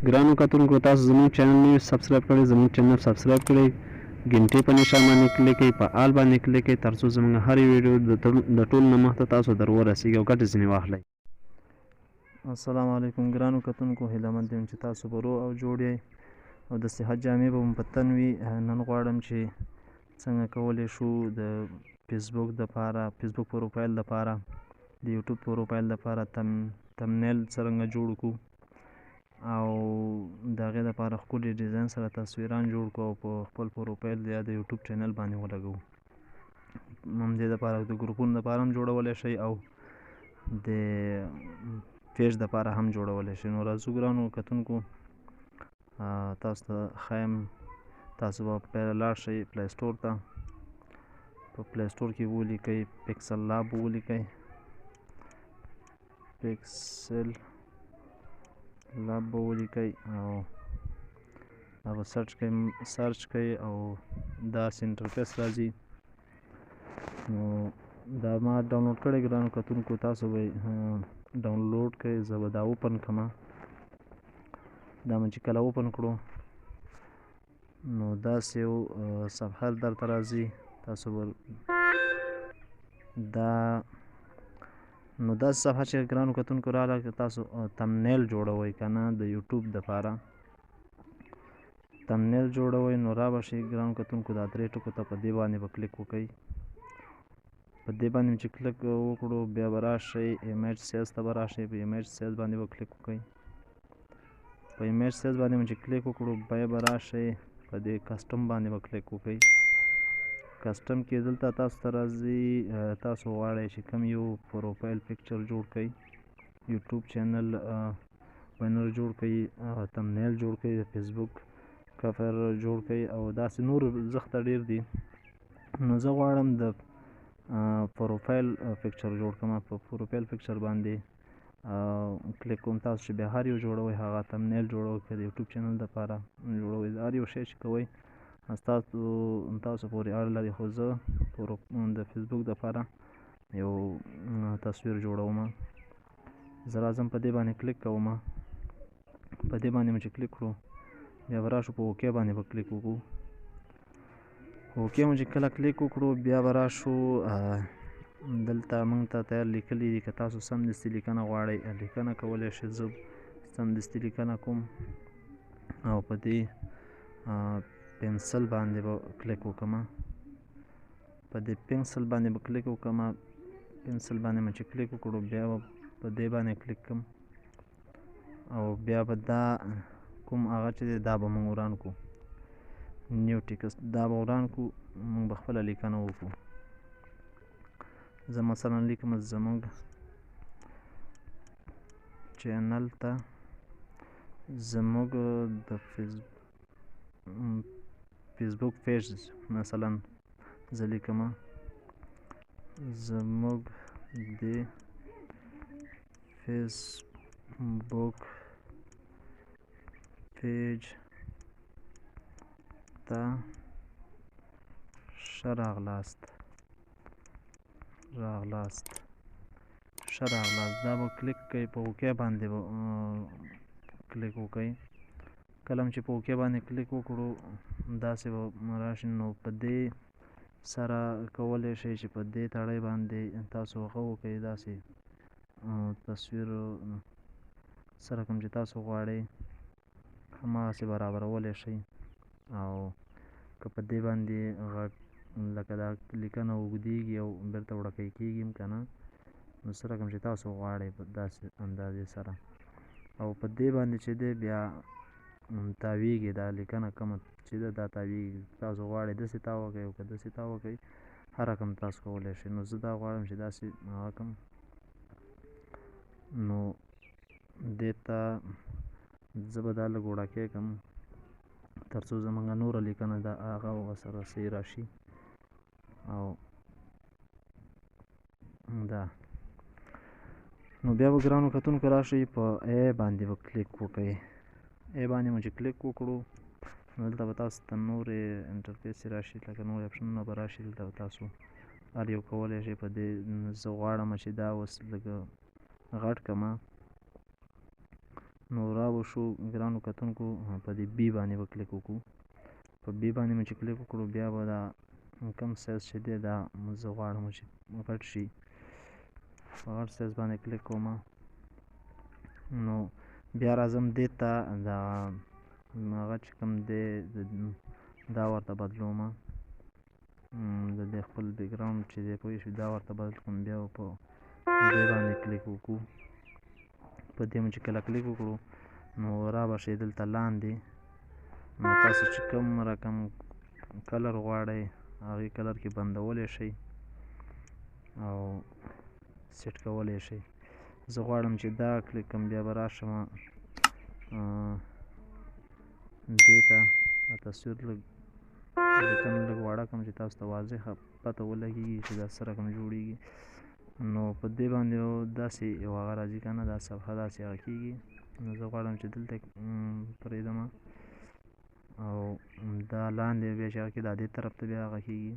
ګرانو کتونکو تاسو زموږ چینل نوی سبسکرایب کړئ زموږ چینل سبسکرایب کړئ ګنټې په نشان باندې کلیک کړئ په آل باندې کلیک کړئ ترڅو زموږ هرې ویډیو د ټولو نه مخته تاسو در ورسیږي او ګټې ځینې واخلئ. السلام علیکم ګرانو کتونکو، هیله مند یم چې تاسو به روغ او جوړ یئ او د صحت جامې به مو په تن وي. نن غواړم چې څنګه کولی شو د فیسبوک پروفایل دپاره د یوټیوب پروفایل دپاره تمنیل څرنګه جوړ کړو او د هغې دپاره ښکلي ډیزاین سره تصویران جوړ کړو او په خپل پروفایل یا د یوټیوب چینل باندې ولګوو. همدې دپاره د ګروپونو دپاره هم جوړولی شئ او د پیج دپاره هم جوړولی شئ. نو راځو ګرانو کتونکو، تاسو ته ښایم تاسو به پیله لاړ شئ پلی سټور ته. په پلی سټور کې ولیکئ پکسل لاب ولیکئ، پکسل لاب به ولیکئ او دا به سرچ کوئ او داسې انټرفیس راځي. نو دا ما ډاونلوډ کړی ګرانو کتونکو، تاسو به ډاونلوډ کړئ. زه به دا اوپن کړم. دا مې چې کله اوپن کړو نو داسې یو صفحه درته راځي. تاسو به نو داسې صفحه چې ګرانو کتونکو راغله، که تاسو تمنیل جوړوئ که نه د یوټیوب دپاره تمنیل جوړوئ نو را به شي ګرانو کتونکو دا درې ټکو ته په دې باندې به کلیک وکړئ. په دې باندې چې کلیک وکړو بیا به راشئ ایمیج سایز ته به راشئ. په ایمیج سایز باندې به کلیک وکړئ. په ایمیج سایز باندې چې کلیک وکړو بیا به راشئ په دې کسټم باندې به کلیک وکړئ. کسټم کې دلته تاسو ته راځي تاسو غواړئ چې کوم یو پروفایل پکچر جوړ کړئ، یوټیوب چینل بنر جوړ کړئ، تمنیل جوړ کړئ، فیسبوک کفر جوړ کړئ او داسې نور زښته ډېر دي. نو زه غواړم د پروفایل پکچر جوړ کړم. په پروفایل پکچر باندې کلیک کوم. تاسو چې بیا هر یو جوړوئ، هغه تمنیل جوړوئ که د یوټیوب چینل دپاره جوړوئ، هر یو شی چې کوئ تاسو پورې اړه لري. خو زه د فیسبوک دپاره یو تصویر جوړوم. زه راځم په دې باندې کلیک کوم. په دې باندې مو چې کلیک کړو بیا به راشو په اوکې باندې به کلیک وکړو. اوکې مو چې کله کلیک وکړو بیا به راشو دلته موږ ته تیار لیکلي دي. که تاسو سمدستي لیکنه غواړئ لیکنه کولی شئ. زه سمدستي لیکنه کوم او په دې پنسل باندې به کلیک وکړم. په دې پنسل باندې به کلیک وکړم. پنسل باندې مې چې کلیک وکړو بیا به په دې باندې کلیک کوم او بیا به دا کوم هغه چې دی دا به موږ وران کړو. نیو ټیکسټ دا به وران کړو. موږ به خپله لیکنه وکړو. زه مثلا لیکم زموږ چینل ته زموږ د فیسبوک پیج مثلا زه لیکم زموږ د فیسبوک پیج ته ښه راغلاست. دا به کلیک کوئ. په اوکې باندې به کلیک وکړئ. کله چې په اوکې باندې کلیک وکړو داسې به راشي. نو په دې سره کولی شئ چې په دې تړۍ باندې تاسو هغه وکړئ، داسې تصویر سره کوم چې تاسو غواړئ هماغسې برابرولی شئ. او که په دې باندې لکه دا لیکنه اوږدېږي او بېرته وړوکی کېږي هم که نه، نو سره کوم چې تاسو غواړئ په داسې اندازې سره. او په دې باندې چې دی بیا تاویږي دا لیکنه کومه چې ده دا تاویږي. تاسو غواړئ داسې تاو کړئ او که داسې تاو کړئ، هر رقم تاسو کولی شئ. نو زه دا غواړم چې داسې هغه کړم. نو دې ته زه به دا لږ وړوکی کړم تر څو زموږ نوره لیکنه ده هغه ورسره صحیح راشي. او دا نو بیا به ګرانو کتونکو راشئ په ای باندې به کلیک وکړئ. ای باندې مو چې کلیک وکړو نو دلته به تاسو ته نورې انټرفیس راشي، لکه نورې اپشنونه به راشي. دلته به تاسو هر یو کولی شئ. په دې زه غواړم چې دا اوس لږ غټ کړم. نو راوشو ګرانو کتونکو په دې بي باندې به کلیک وکړو. په بي باندې مې چې کلیک وکړو بیا به دا کم سایز چې دی دا زه غواړم چې غټ شي، په غټ سایز باندې کلیک کوم. نو بیا راځم دې ته دا هغه چې کوم دی دا ورته بدلوم، د دې خپل بیکګراوند چې دی پوه شوي دا ورته بدل کړم. بیا په دې باندې کلیک وکړو. په دې مو چې کله کلیک وکړو نو را به شي دلته لاندې. نو تاسو چې کوم رقم کلر غواړئ هغې کلر کې بندولی شئ او سیټ کولی شئ. زه غواړم چې دا کلیک کړم، بیا به راشم دې ته تصویر لیکنه لږ واړه کړم چې تاسو ته واضحه پته ولګېږي چې دا څه رقم جوړېږي. نو په دې باندې داسې یو هغه راځي که نه، دا صفحه داسې هغه کېږي. نو زه غواړم چې دلته پرېږدم او دا لاندې بیا چې هغه کې دا دې طرف ته بیا هغه کېږي.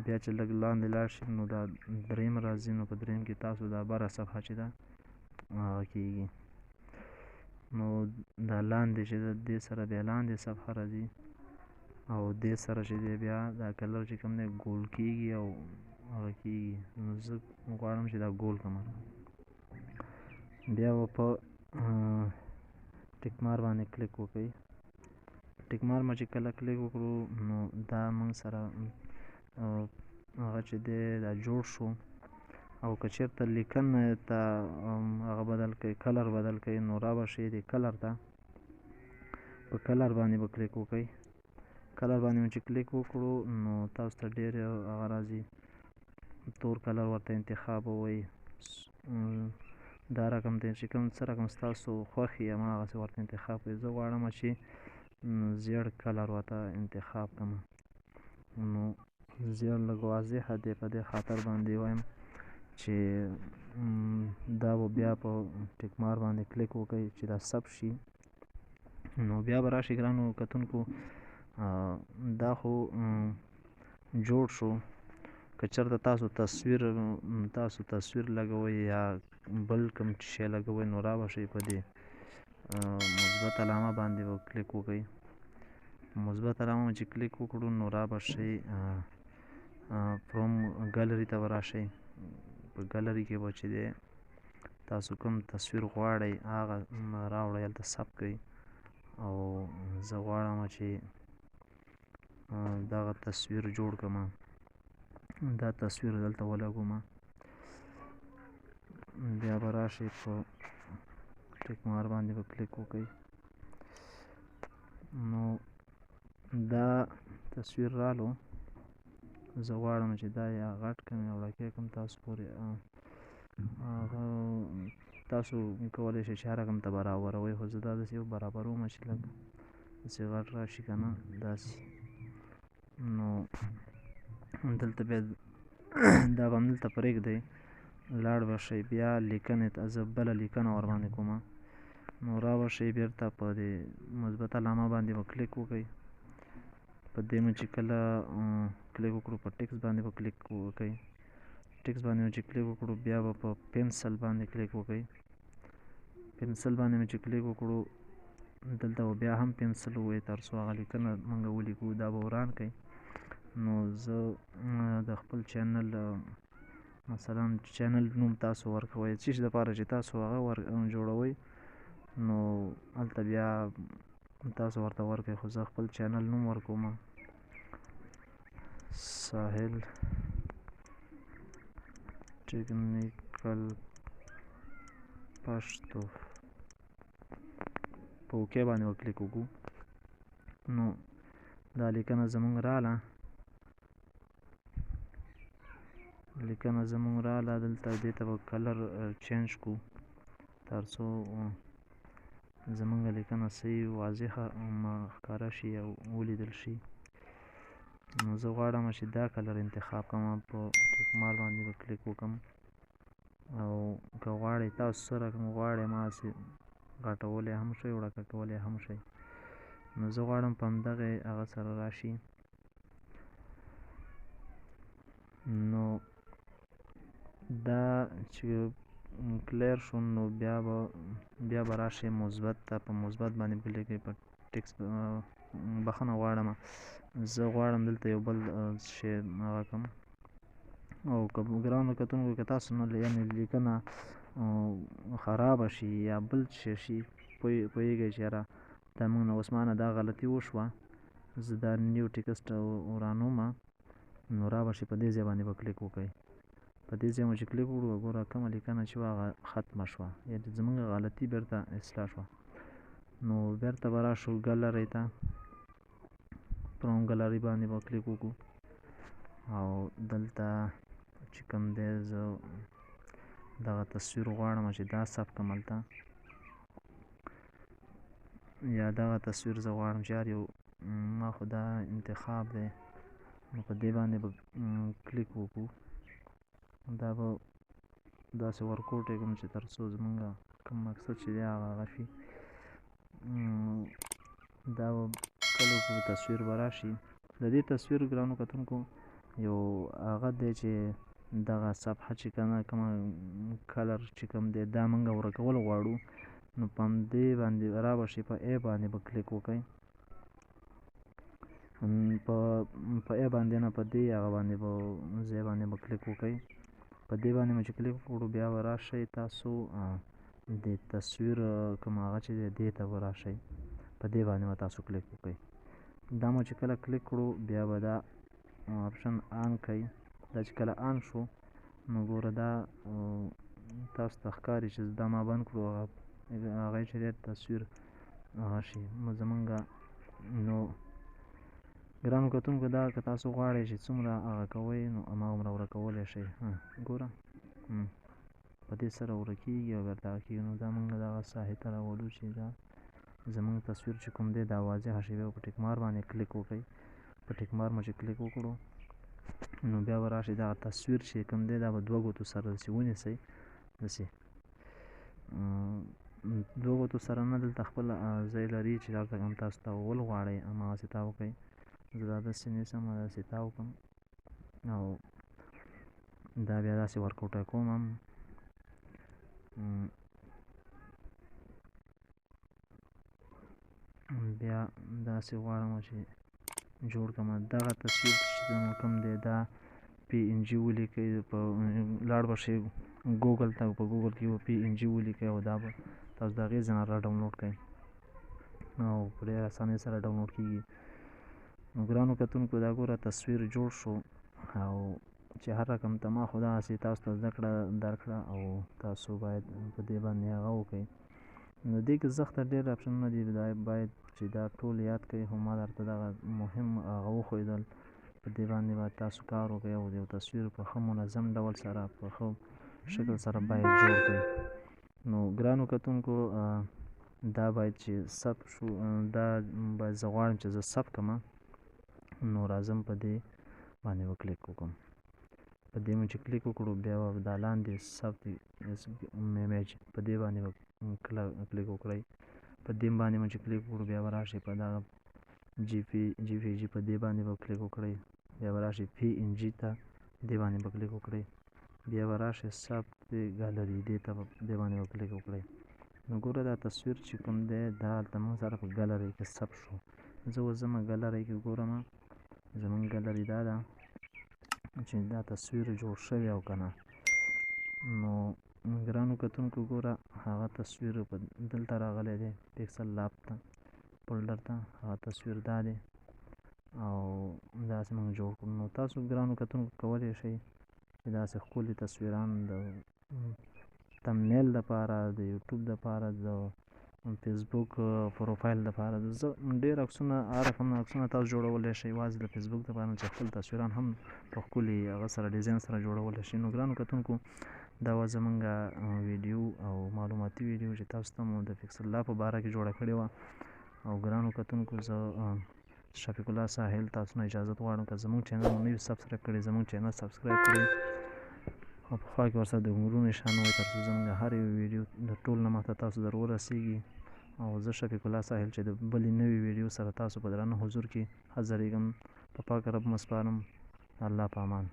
بیا چې لږ لاندې لاړ شي نو دا دریم راځي. نو په دریم کې تاسو دا بره صفحه چې ده هغه کېږي. نو دا لاندې چې ده دې سره بیا لاندې صفحه راځي او دې سره چې دی بیا دا کلر چې کوم دی ګول کېږي او هغه کېږي. نو زه غواړم چې دا ګول کړم. بیا به په ټیک مار باندې کلیک وکړئ. ټیک مار ما چې کله کلیک وکړو نو دا موږ سره هغه چې دی دا جوړ شو. او که چېرته لیکنه ته هغه بدل کړئ، کلر بدل کړئ، نو را به شئ دې کلر ته. په کلر باندې به کلیک وکړئ. کلر باندې مو چې کلیک وکړو نو تاسو ته ډېر هغه راځي، تور کلر ورته انتخابوئ. دا رقم دی چې کوم څه رقم ستاسو خوښ یي هماغسې ورته انتخاب کړئ. زه غواړم چې زیړ کلر ورته انتخاب کړم. نو زیړ لږ واضحه دی، په دې خاطر باندې وایم چې دا به بیا په ټیک مار باندې کلیک وکړئ چې دا ثبت شي. نو بیا به راشي ګرانو کتونکو دا خو جوړ شو. که چېرته تاسو تصویر لګوئ یا بل کوم شی لګوئ نو را به شئ په دې مثبت علامه باندې به کلیک وکړئ. مثبت علامه چې کلیک وکړو نو را به شئ فروم ګالري ته به راشئ. په ګالري کې به چې دی تاسو کوم تصویر غواړئ هغه راوړئ، هلته ثبت کړئ. او زه غواړم چې دغه تصویر جوړ کړم، دا تصویر دلته ولګوم. بیا به راشئ په ټیک مار باندې به کلیک وکړئ. نو دا تصویر رالو. زه غواړم چې دا یا غټ کړم یا وړوکی کړم، تاسو پورې تاسو کولی شئ چې هر رقم ته برابروئ. خو زه دا داسې یو برابروم چې لږ داسې غټ راشي که نه داسې. نو دلته بیا دا به همدلته پرېږدئ، لاړ به شئ بیا لیکنې ته. زه بله لیکنه ورباندې کومه. نو را به شئ بېرته په دې مثبت علامه باندې به کلیک وکړئ. په دې مو چې کله کلیک وکړو په ټکس باندې به کلیک وکړئ. ټکس باندې مو چې کلیک وکړو بیا به په پنسل باندې کلیک وکړئ. پنسل باندې مو چې کلیک وکړو دلته به بیا هم پنسل ووایي تر څو هغه لیکنه موږ ولیکو. دا به وران کړئ. نو زه د خپل چینل مثلا چینل نوم تاسو ورکوئ، څه شي دپاره چې تاسو هغه جوړوئ نو هلته بیا تاسو ورته ورکوئ. خو زه خپل چینل نوم ورکوم ساحل ټیکنیکل پښتو. په اوکې باندې به کلیک وکړو. نو دا لیکنه زموږ راله. دلته دې ته به کلر چینج کړو تر څو زموږ لیکنه صحیح واضحه ښکاره شي او ولیدل شي. نو زه غواړم چې دا کلر انتخاب کړم، په ټیک مار باندې به کلیک وکړم. او که غواړئ تاسو څه رقم غواړئ هماغسې غټولی هم شئ، وړوکه کولی هم شئ. نو زه غواړم په همدغې هغه سره راشي. نو دا چې کلیر شو نو بیا به راشئ مثبت ته، په مثبت باندې کلیک کړئ. په ټکس بخښنه غواړم، زه غواړم دلته یو بل شی هغه کړم. او که ګرانو کتونکو که تاسو نه یعنې لیکنه خرابه شي یا بل شی شي، پوهېږئ چې یاره دا موږ نه اوس مانه دا غلطي وشوه، زه دا نیو ټکسټ ورانومه، نو را به شي په دې ځای باندې به کلیک وکړئ. په دې ځای باندې چې کلیک وکړو ګوره کومه لیکنه چې وه هغه ختمه شوه، یعنې زموږ غلطي بېرته اصلاح شوه. نو بېرته به راشو ګلرۍ ته، پروم ګلرۍ باندې به کلیک وکړو او دلته چې کوم دی زه دغه تصویر غواړم چې دا ثبت کړم هلته، یا دغه تصویر زه غواړم چې هر یو ما خو دا انتخاب دی، نو په دې باندې به کلیک وکړو. دا به داسې ورکوټی کړم چې تر څو زمونږ کوم مقصد چې دی هغه شي. دا به کله وکړو تصویر به راشي. د دې تصویر ګرانو کتونکو یو هغه دی چې دغه صفحه چې کومه کلر چې کوم دی دا موږ ورکول غواړو، نو په همدې باندې را به شي، په ای باندې به کلیک وکړئ. په ای باندې نه په دې هغه باندې به ځای باندې به کلیک وکړئ. په دې باندې چې کلیک وکړو بیا به راشئ تاسو د تصویر کوم هغه چې دی دې ته به راشئ، په دې باندې به تاسو کلیک وکړئ. دا مو چې کله کلیک کړو بیا به دا آپشن آن کړئ. دا چې کله آن شو نو ګوره دا تاسو ته ښکاري چې دا ما بند کړو، هغه چې دی تصویر هغه شي زمونږ. نو ګرانو کتونکو دا که تاسو غواړئ چې څومره هغه کوئ نو هماغومره ورکولی شئ. ګوره په دې سره ورکېږي او بېرته هغه کېږي. نو دا موږ دغه ساحې ته راولو چې دا زمونږ تصویر چې کوم دی دا واضحه شي. بیا په ټیک مار باندې کلیک وکړئ. په ټیک مار مو چې کلیک وکړو نو بیا به راشئ دغه تصویر چې کوم دی دا به دوه ګوتو سره داسې ونیسئ، داسې دوه ګوتو سره نه، دلته خپل ځای لري چې هلته هم تاسو تاوول غواړئ هماغسې تاو کړئ. زه دا داسې نیسم داسې تاو کړم او دا بیا داسې ورکوټه کوم هم. بیا داسې غواړم چې جوړ کړم دغه تصویر چې کوم دی دا پی ان جي ولیکئ. په لاړ به شئ ګوګل ته، په ګوګل کې به پی ان جي ولیکئ او دا به تاسو د هغې ځای نه را ډاونلوډ کړئ او په ډېره اسانۍ سره ډاونلوډ کېږي. نو ګرانو کتونکو دا ګوره تصویر جوړ شو او چې هر رقم ته ما خو دغسې تاسو ته زده کړه درکړه او تاسو باید په دې باندې هغه وکړئ. نو دې کې سخته ډېر اپشنونه دي، باید چې دا ټول یاد کړئ، خو ما درته دغه مهم هغه وښودل. په دې باندې باید تاسو کار وکړئ او یو تصویر په ښه منظم ډول سره په ښه شکل سره باید جوړ کړئ. نو ګرانو کتونکو دا باید چې ثبت شو، دا باید زه غواړم چې زه ثبت کړم، نو راځم په دې باندې به کلیک وکړم. په دې مو چې کلیک وکړو بیا به دا لاندې ثبت ایمیج په دې باندې به کلیک وکړئ. په دې باندې مو چې کلیک وکړو بیا به راشئ په دغه جي پی جي په دې باندې به کلیک وکړئ. بیا به راشئ پی ان جي ته، دې باندې به کلیک وکړئ. بیا به راشئ ثبت ګالري دې ته دې باندې به کلیک وکړئ. نو ګوره دا تصویر چې کوم دی دا هلته موږ سره په ګالرۍ کې ثبت شو. زه اوس ځم ګالرۍ کې ګورم زمونږ ګالري دا ده چې دا تصویر جوړ شوی او که نه. نو ګرانو کتونکو ګوره هغه تصویر په دلته راغلی دی پکسل لاب ته فولډر ته، هغه تصویر دا دی او داسې موږ جوړ کړو. نو تاسو ګرانو کتونکو کولی شئ چې داسې ښکلي تصویران د تمنیل دپاره، د یوټیوب دپاره، د فیسبوک پروفایل دپاره، زه ډېر عکسونه هر رقم عکسونه تاسو جوړولی شئ یوازې د فیسبوک دپاره چې خپل تصویران هم په ښکلي هغه سره ډیزاین سره جوړولی شئ. نو ګرانو کتونکو دا وه زمونږ ویډیو او معلوماتي ویډیو چې تاسو ته مو د پکسل لاب په باره کې جوړه کړې وه. او ګرانو کتونکو زه شفیق الله ساحل تاسو نه اجازت غواړم که زمونږ چینل مو نه وي سبسکرایب کړی زمونږ چینل سبسکرایب کړئ او په خوا کې ورسره د غونګرو نښان ووایئ تر څو زمونږ هر یو ویډیو د ټول نه مخته تاسو در ورسیږي. او زه شفیق الله ساحل چې د بلې نوې ویډیو سره تاسو په درانه حضور کې حاضرېږم. په پاک رب مو سپارم. الله په امان.